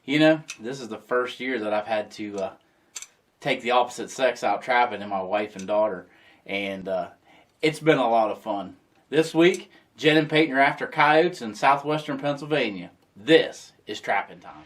You know, this is the first year that I've had to take the opposite sex out trapping, and my wife and daughter, and it's been a lot of fun. This week, Jenn and Payton are after coyotes in southwestern Pennsylvania. This is trapping time.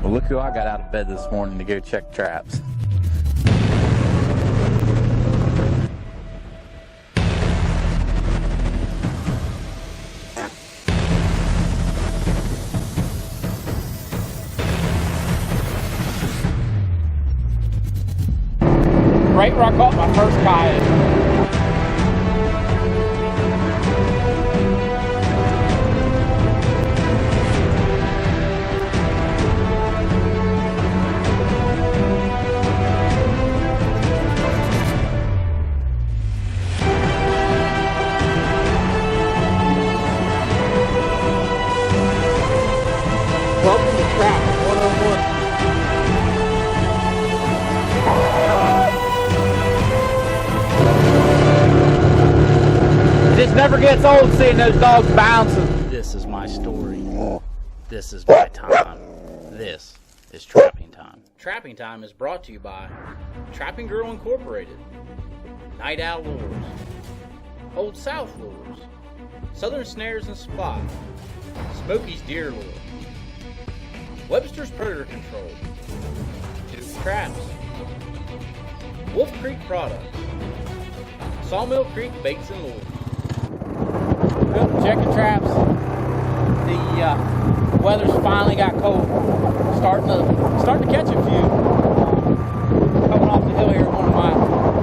Well, look who I got out of bed this morning to go check traps. Right where I caught my first coyote. Welcome to Trap 101. It just never gets old seeing those dogs bouncing. This is my story. This is my time. This is Trapping Time. Trapping Time is brought to you by Trapping Girl Incorporated, Night Owl Lures, Old South Lures, Southern Snares and Supply, Smokey's Deer Lure, Webster's Predator Control, Duke Traps, Wolf Creek Products, Sawmill Creek Baits and Lures. Well, checking traps. The weather's finally got cold. Starting to catch a few. Coming off the hill here at one of my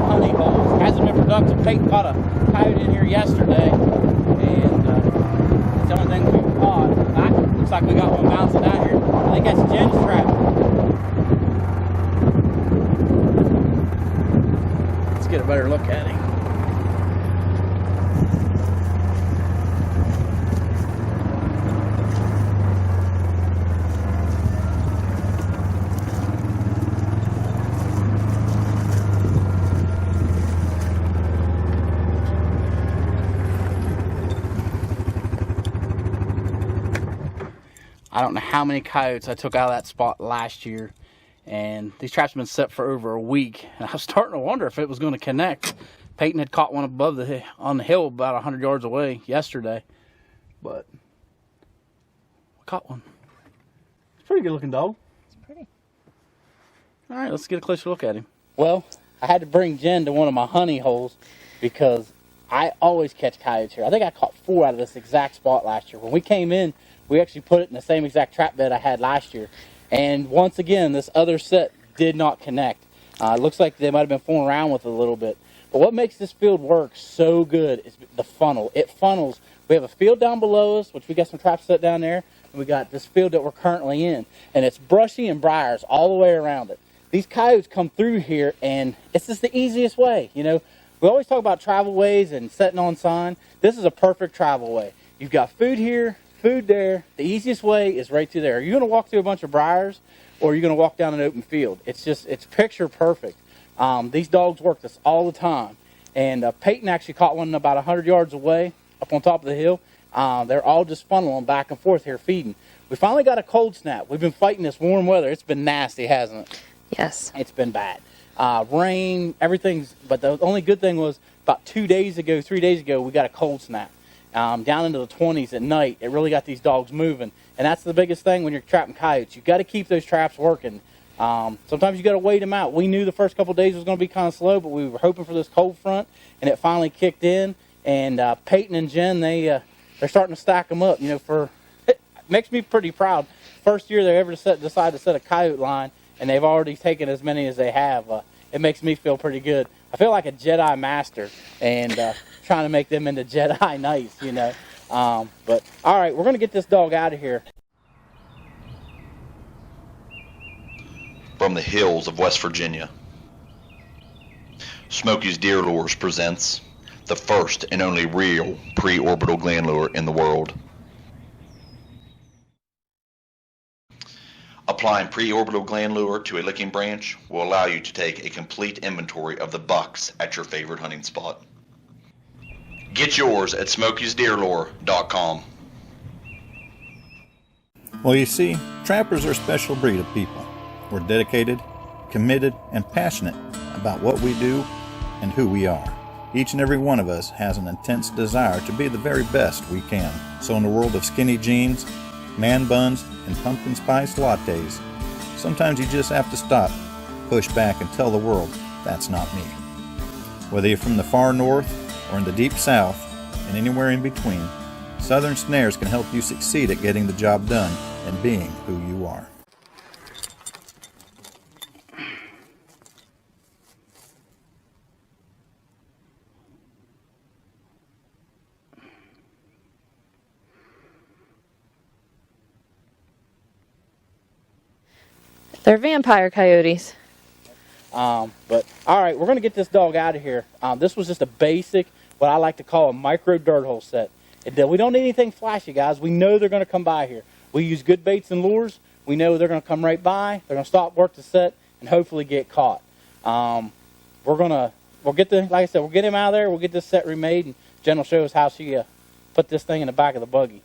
honey holes. Hasn't been productive. Payton caught a coyote in here yesterday, and it's the only thing we've caught. Looks like we got one bouncing out here. I think that's Jenn's trap. Let's get a better look at him. I don't know how many coyotes I took out of that spot last year, and these traps have been set for over a week, and I was starting to wonder if it was going to connect. Payton had caught one above on the hill about 100 yards away yesterday, but we caught one. It's a pretty good looking dog. It's pretty. All right, let's get a closer look at him. Well, I had to bring Jenn to one of my honey holes because I always catch coyotes here. I think I caught 4 out of this exact spot last year. When we came in, we actually put it in the same exact trap bed I had last year. And once again, this other set did not connect. It looks like they might have been fooling around with it a little bit. But what makes this field work so good is the funnel. It funnels. We have a field down below us, which we got some traps set down there. And we got this field that we're currently in. And it's brushy and briars all the way around it. These coyotes come through here, and it's just the easiest way. You know, we always talk about travel ways and setting on sign. This is a perfect travel way. You've got food here, food there. The easiest way is right through there. Are you going to walk through a bunch of briars, or are you going to walk down an open field? It's picture perfect. These dogs work this all the time. And Payton actually caught one about 100 yards away up on top of the hill. They're all just funneling back and forth here feeding. We finally got a cold snap. We've been fighting this warm weather. It's been nasty, hasn't it? Yes. It's been bad. Rain, everything's, but the only good thing was about 3 days ago, we got a cold snap. Down into the 20s at night. It really got these dogs moving. And that's the biggest thing when you're trapping coyotes. You've got to keep those traps working. Sometimes you got to wait them out. We knew the first couple of days was going to be kind of slow, but we were hoping for this cold front, and it finally kicked in. And Payton and Jenn, they're starting to stack them up. You know, it makes me pretty proud. First year they ever decided to set a coyote line, and they've already taken as many as they have. It makes me feel pretty good. I feel like a Jedi master, and trying to make them into Jedi Knights, you know. But all right, we're going to get this dog out of here. From the hills of West Virginia, Smokey's Deer Lures presents the first and only real pre-orbital gland lure in the world. Applying pre-orbital gland lure to a licking branch will allow you to take a complete inventory of the bucks at your favorite hunting spot. Get yours at smokiesdeerlure.com. Well, you see, trappers are a special breed of people. We're dedicated, committed, and passionate about what we do and who we are. Each and every one of us has an intense desire to be the very best we can. So in the world of skinny jeans, man buns, and pumpkin spice lattes, sometimes you just have to stop, push back, and tell the world, that's not me. Whether you're from the far north or in the deep south, and anywhere in between, Southern Snares can help you succeed at getting the job done and being who you are. They're vampire coyotes. But all right, we're going to get this dog out of here. This was just a basic, what I like to call a micro dirt hole set. We don't need anything flashy, guys. We know they're going to come by here. We use good baits and lures. We know they're going to come right by. They're going to stop work the set and hopefully get caught. We'll get like I said, we'll get him out of there. We'll get this set remade, and Jen will show us how she put this thing in the back of the buggy.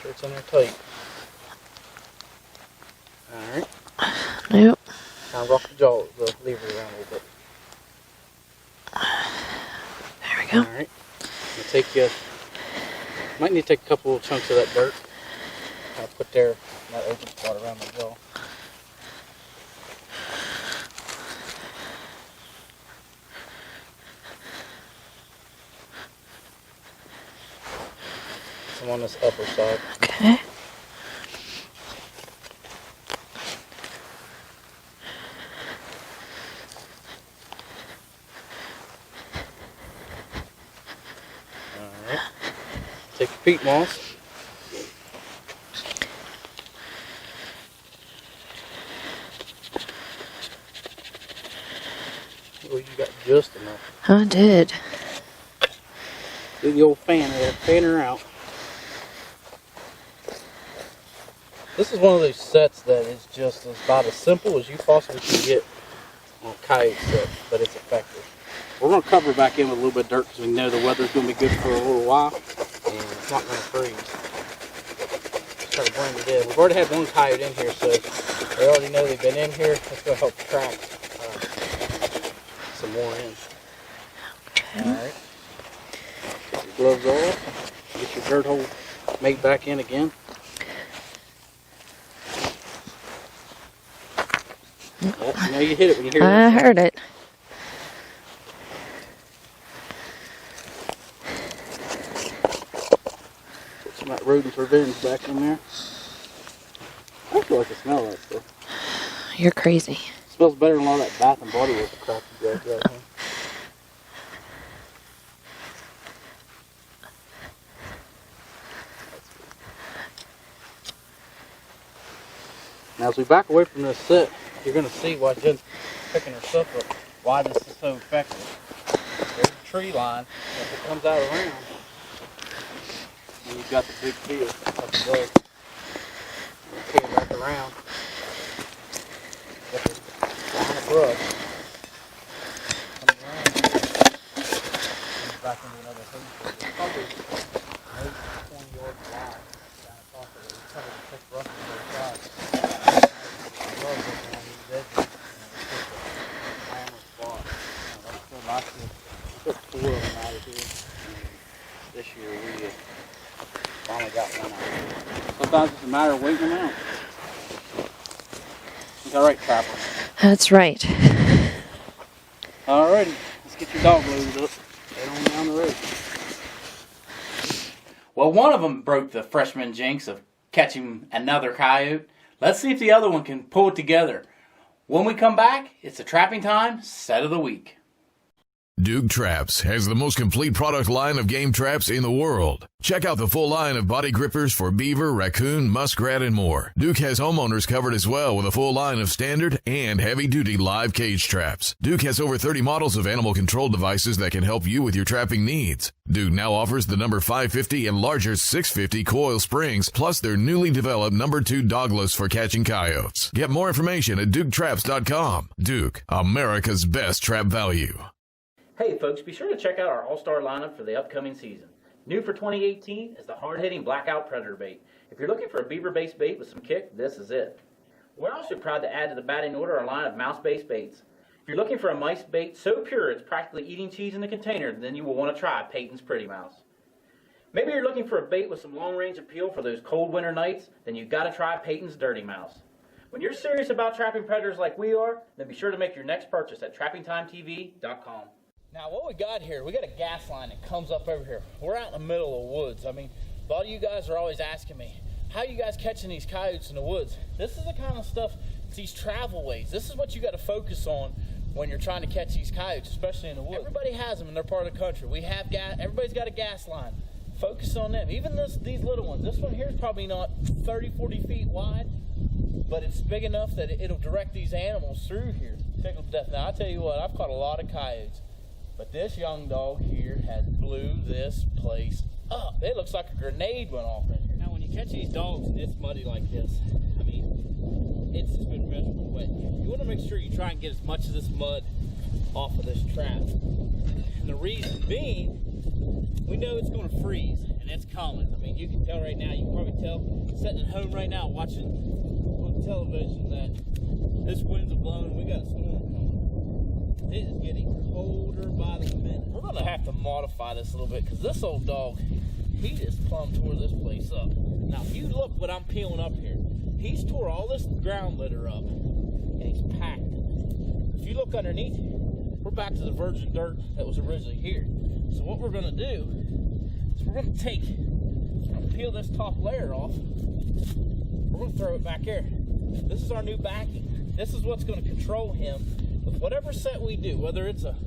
Sure it's in there tight. Alright. Nope. Now rock the lever around a little bit. There we go. Alright. Might need to take a couple chunks of that dirt. I'll put that open spot around the jaw. Some on this upper side. Okay. Alright. Take your peat moss. Oh, you got just enough. I did. Do the old fan there, fan her out. This is one of those sets that is just about as simple as you possibly can get on a coyote set, but it's effective. We're going to cover it back in with a little bit of dirt because we know the weather's going to be good for a little while and it's not going to freeze. Just try to blend it in. We've already had one coyote in here, so they already know they've been in here. That's going to help track some more in. Okay. Alright. Get your gloves off. Get your dirt hole made back in again. Oh, you know you hit it when you hear that. I heard it. Put some of that rodent revenge back in there. I feel like I smell that stuff. You're crazy. It smells better than all that Bath and Body Works crap you got here. Now as we back away from this set, you're going to see why Jen's picking her stuff up, why this is so effective. There's a tree line, if it comes out around, and you've got the big field up above. You came back around, got the line of brush, comes around, comes back into another hayfield. It's probably maybe 20 yards wide down across it. It's covered with thick brush on both sides. This year we finally got one out here. Sometimes it's a matter of waiting them out. Is that right, Trapper? That's right. Alrighty, let's get your dog loaded up. Head on down the road. Well, one of them broke the freshman jinx of catching another coyote. Let's see if the other one can pull it together. When we come back, it's a trapping time set of the week. Duke Traps has the most complete product line of game traps in the world. Check out the full line of body grippers for beaver, raccoon, muskrat, and more. Duke has homeowners covered as well with a full line of standard and heavy-duty live cage traps. Duke has over 30 models of animal control devices that can help you with your trapping needs. Duke now offers the number 550 and larger 650 coil springs, plus their newly developed number 2 dogless for catching coyotes. Get more information at duketraps.com. Duke, America's best trap value. Hey folks, be sure to check out our all-star lineup for the upcoming season. New for 2018 is the hard-hitting Blackout Predator bait. If you're looking for a beaver-based bait with some kick, this is it. We're also proud to add to the batting order our line of mouse-based baits. If you're looking for a mice bait so pure it's practically eating cheese in the container, then you will want to try Payton's Pretty Mouse. Maybe you're looking for a bait with some long-range appeal for those cold winter nights, then you've got to try Payton's Dirty Mouse. When you're serious about trapping predators like we are, then be sure to make your next purchase at trappingtimetv.com. Now what we got here, we got a gas line that comes up over here. We're out in the middle of the woods. I mean, a lot of you guys are always asking me, how are you guys catching these coyotes in the woods? This is the kind of stuff, it's these travel ways. This is what you got to focus on when you're trying to catch these coyotes, especially in the woods. Everybody has them in their part of the country. We have gas, everybody's got a gas line. Focus on them. Even these little ones. This one here is probably not 30, 40 feet wide, but it's big enough that it'll direct these animals through here. Tickled to death. Now, I tell you what, I've caught a lot of coyotes. But this young dog here has blew this place up. It looks like a grenade went off in here. Now, when you catch these dogs and it's muddy like this, I mean, it's just been miserable wet. You want to make sure you try and get as much of this mud off of this trap. And the reason being, we know it's going to freeze, and it's coming. I mean, you can tell right now, you can probably tell, sitting at home right now watching on television that this wind's blowing, we got a storm coming. It is getting colder by the minute. We're going to have to modify this a little bit because this old dog, he just plumb tore this place up. Now, if you look what I'm peeling up here, he's tore all this ground litter up and he's packed it. If you look underneath here, we're back to the virgin dirt that was originally here. So what we're going to do is we're going to peel this top layer off. We're going to throw it back here. This is our new backing. This is what's going to control him with whatever set we do, whether it's a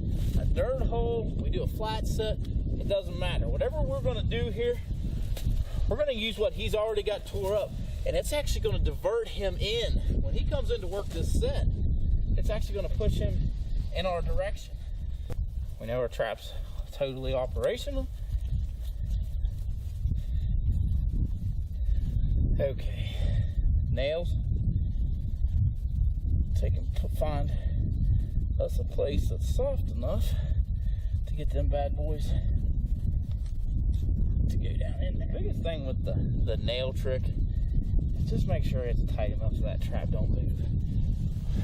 dirt hole, we do a flat set, it doesn't matter. Whatever we're going to do here, we're going to use what he's already got tore up, and it's actually going to divert him in. When he comes in to work this set, it's actually going to push him in our direction. We know our trap's totally operational. Okay, nails. Find us a place that's soft enough to get them bad boys to go down in there. The biggest thing with the nail trick is just make sure it's tight enough so that trap don't move.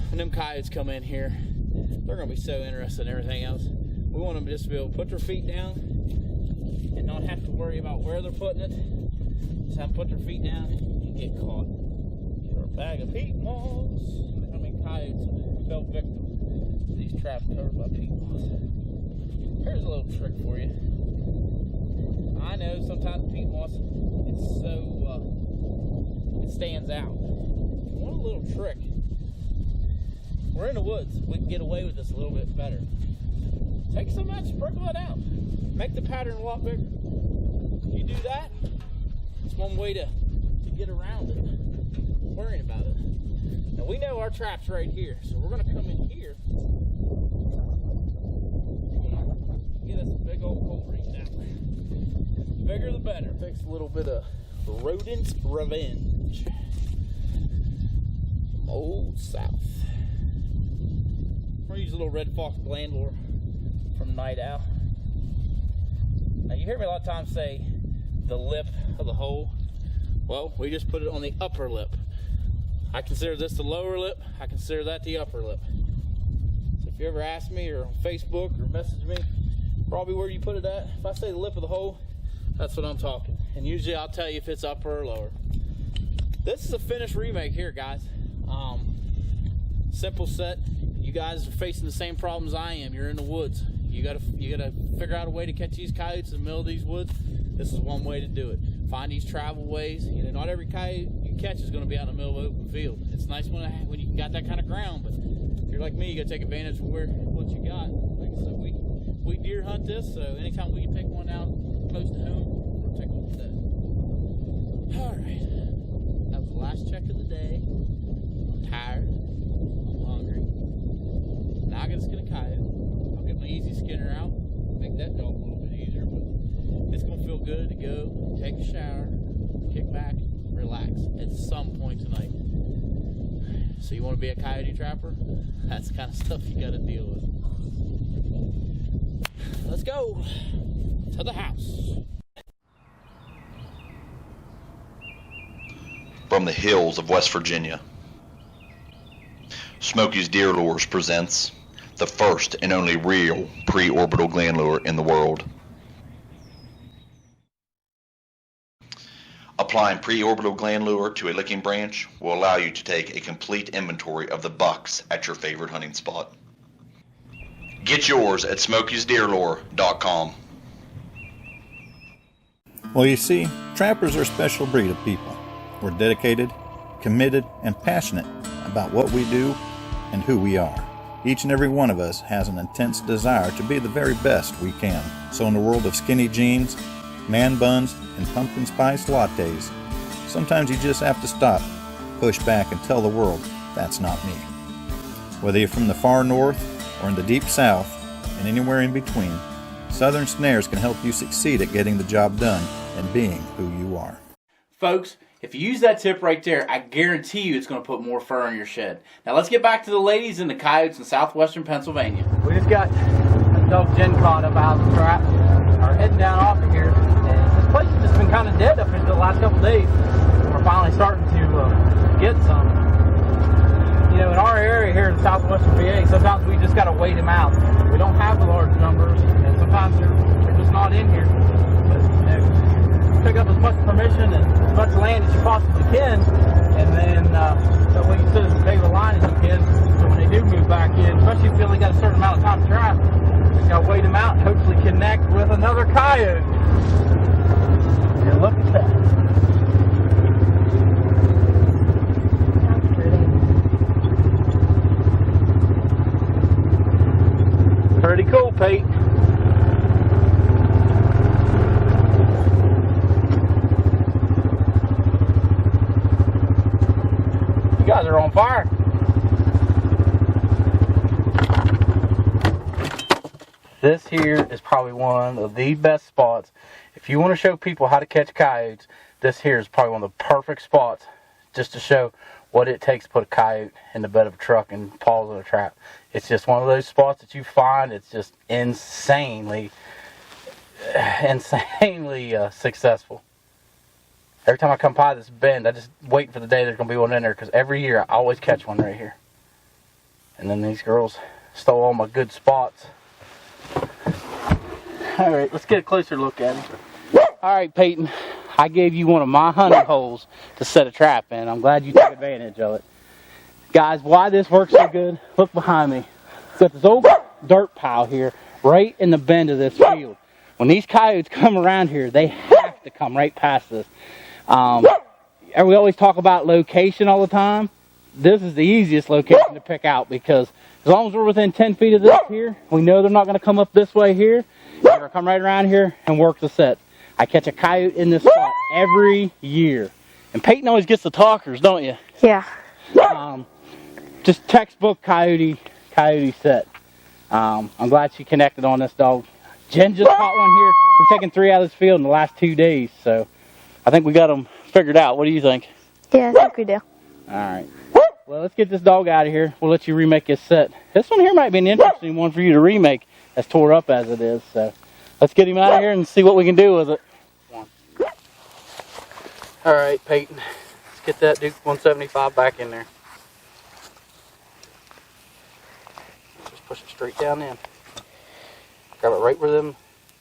When them coyotes come in here, they're going to be so interested in everything else. We want them just to be able to put their feet down and not have to worry about where they're putting it. Just have them put their feet down and get caught. Get our bag of peat moss. How many coyotes fell victim to these traps covered by peat moss? Here's a little trick for you. I know sometimes peat moss, it's so, it stands out. One little trick. We're in the woods. We can get away with this a little bit better. Take some of that, sprinkle it out. Make the pattern a lot bigger. You do that, it's one way to get around it. Worrying about it. Now we know our trap's right here, so we're going to come in here and get us a big old cold reach down there. The bigger the better. Takes a little bit of rodent revenge from Old South. We're going to use a little red fox gland lure from Night Owl. Now you hear me a lot of times say the lip of the hole. Well, we just put it on the upper lip. I consider this the lower lip. I consider that the upper lip. So if you ever ask me or on Facebook or message me, probably where you put it at, if I say the lip of the hole, that's what I'm talking. And usually I'll tell you if it's upper or lower. This is a finished remake here, guys. Simple set. You guys are facing the same problems I am. You're in the woods. You gotta figure out a way to catch these coyotes in the middle of these woods. This is one way to do it. Find these travel ways. You know, not every coyote you catch is going to be out in the middle of an open field. It's nice when you got that kind of ground, but if you're like me, you got to take advantage of what you got. Like I said, We deer hunt this, so anytime we can pick one out close to home, we'll take one today. Alright. That was the last check of the day. I'm tired. I'm hungry. Now I gotta skin a coyote. I'll get my easy skinner out. Make that dog a little bit easier, but it's gonna feel good to go, take a shower, kick back, relax at some point tonight. So you wanna be a coyote trapper? That's the kind of stuff you gotta deal with. Let's go to the house. From the hills of West Virginia, Smokey's Deer Lures presents the first and only real pre-orbital gland lure in the world. Applying pre-orbital gland lure to a licking branch will allow you to take a complete inventory of the bucks at your favorite hunting spot. Get yours at smokiesdeerlure.com. Well, you see, trappers are a special breed of people. We're dedicated, committed, and passionate about what we do and who we are. Each and every one of us has an intense desire to be the very best we can. So in the world of skinny jeans, man buns, and pumpkin spice lattes, sometimes you just have to stop, push back, and tell the world, that's not me. Whether you're from the far north or in the deep south, and anywhere in between, Southern Snares can help you succeed at getting the job done and being who you are. Folks, if you use that tip right there, I guarantee you it's going to put more fur in your shed. Now let's get back to the ladies and the coyotes in southwestern Pennsylvania. We just got a dog Jen caught up out of the trap. Are heading down off of here. And this place has just been kind of dead up until the last couple of days. We're finally starting to get some. You know, in our area here in southwestern PA, sometimes we just got to wait them out. We don't have the large numbers, and sometimes they're just not in here. But, you know, pick up as much permission and as much land as you possibly can, and then that way you sit as big a line as you can, so when they do move back in, especially if you only got a certain amount of time to trap, you got to wait them out and hopefully connect with another coyote. And look at that. Pretty cool, Pete. You guys are on fire. This here is probably one of the best spots. If you want to show people how to catch coyotes, this here is probably one of the perfect spots just to show what it takes to put a coyote in the bed of a truck and paws in a trap. It's just one of those spots that you find, it's just insanely successful. Every time I come by this bend, I just wait for the day there's going to be one in there, because every year I always catch one right here. And then these girls stole all my good spots. Alright, let's get a closer look at him. Alright, Peyton, I gave you one of my hunting holes to set a trap in. I'm glad you took advantage of it. Guys, why this works so good, look behind me. It's got this old dirt pile here, right in the bend of this field. When these coyotes come around here, they have to come right past this. We always talk about location all the time. This is the easiest location to pick out, because as long as we're within 10 feet of this here, we know they're not going to come up this way here. They're going to come right around here and work the set. I catch a coyote in this spot every year. And Peyton always gets the talkers, don't you? Yeah. Just textbook coyote set. I'm glad she connected on this dog. Jen just caught one here. We've taken 3 out of this field in the last 2 days, so I think we got them figured out. What do you think? Yeah, I think we do. Alright. Well, let's get this dog out of here. We'll let you remake his set. This one here might be an interesting one for you to remake, as tore up as it is. So let's get him out of here and see what we can do with it. Alright, Peyton. Let's get that Duke 175 back in there. Just push it straight down in. Grab it right where them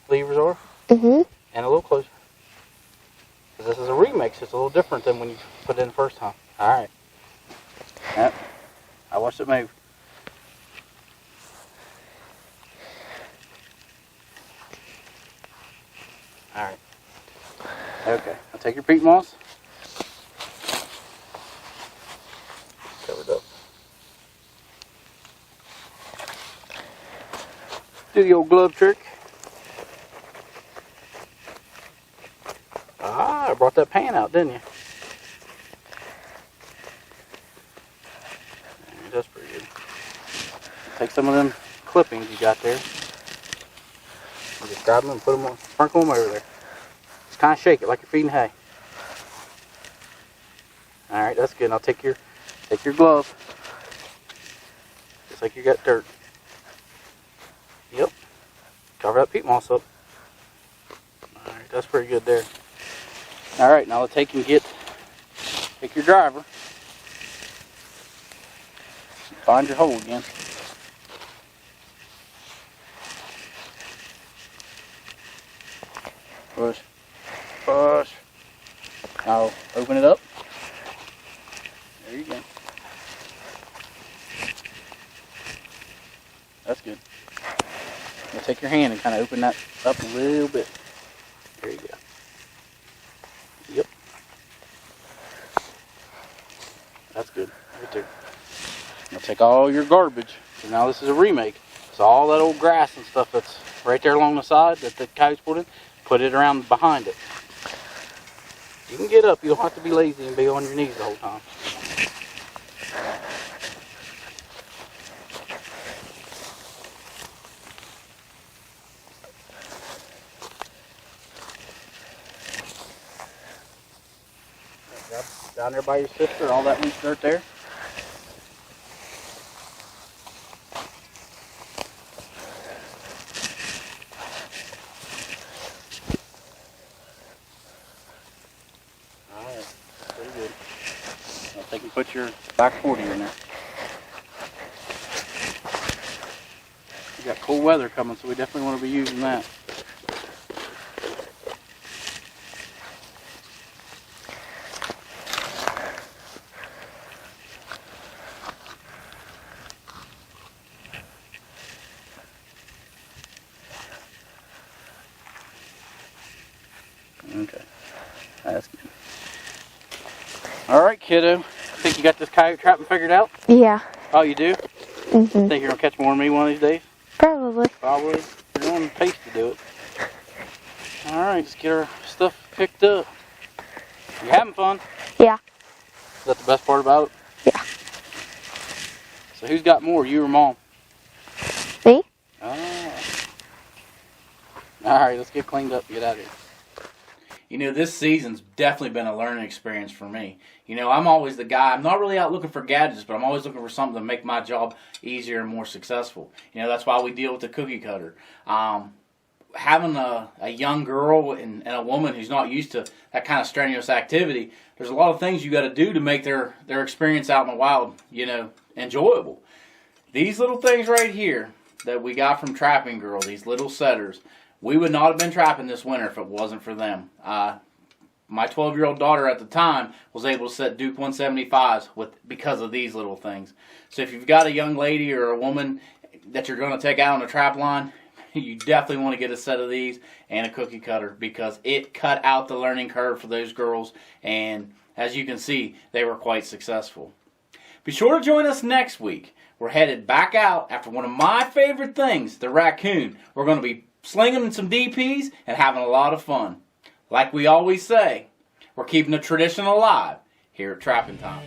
levers are. Mm-hmm. And a little closer. Because this is a remake, so it's a little different than when you put it in the first time. Alright. Yep. I watched it move. Alright. Okay. Now take your peat moss. Covered up. Do the old glove trick. Ah, I brought that pan out, didn't you? That's pretty good. Take some of them clippings you got there. And just grab them and put them on, sprinkle them over there. Just kind of shake it like you're feeding hay. All right, that's good. Now take your glove, just like you got dirt. Yep. Cover that peat moss up. All right, that's pretty good there. All right, now let's take your driver. Find your hole again. Push. Push. Now open it up. There you go. That's good. Now take your hand and kind of open that up a little bit. There you go. Yep. That's good. Right there. Now take all your garbage. So now this is a remake. So all that old grass and stuff that's right there along the side that the coyotes put in, put it around behind it. You can get up. You don't have to be lazy and be on your knees the whole time. Down there by your sister, all that loose dirt there. Alright, pretty good. Now take and put your back 40 in there. We got cold weather coming, so we definitely want to be using that. Okay, that's good. All right, kiddo. Think you got this coyote trapping figured out? Yeah. Oh, you do? Mhm. Think you're gonna catch more than me one of these days? Probably. Probably. You're on the pace to do it. All right, let's get our stuff picked up. You having fun? Yeah. Is that the best part about it? Yeah. So who's got more, you or Mom? Me? Oh. All right, let's get cleaned up and get out of here. You know, this season's definitely been a learning experience for me. You know, I'm always the guy, I'm not really out looking for gadgets, but I'm always looking for something to make my job easier and more successful. You know, that's why we deal with the cookie cutter. Having a young girl and a woman who's not used to that kind of strenuous activity, there's a lot of things you got to do to make their experience out in the wild, you know, enjoyable. These little things right here that we got from Trapping Girl, these little setters, we would not have been trapping this winter if it wasn't for them. My 12-year-old daughter at the time was able to set Duke 175s because of these little things. So if you've got a young lady or a woman that you're going to take out on a trap line, you definitely want to get a set of these and a cookie cutter because it cut out the learning curve for those girls, and as you can see, they were quite successful. Be sure to join us next week. We're headed back out after one of my favorite things, the raccoon. We're going to be slinging some DPs and having a lot of fun. Like we always say, we're keeping the tradition alive here at Trapping Time.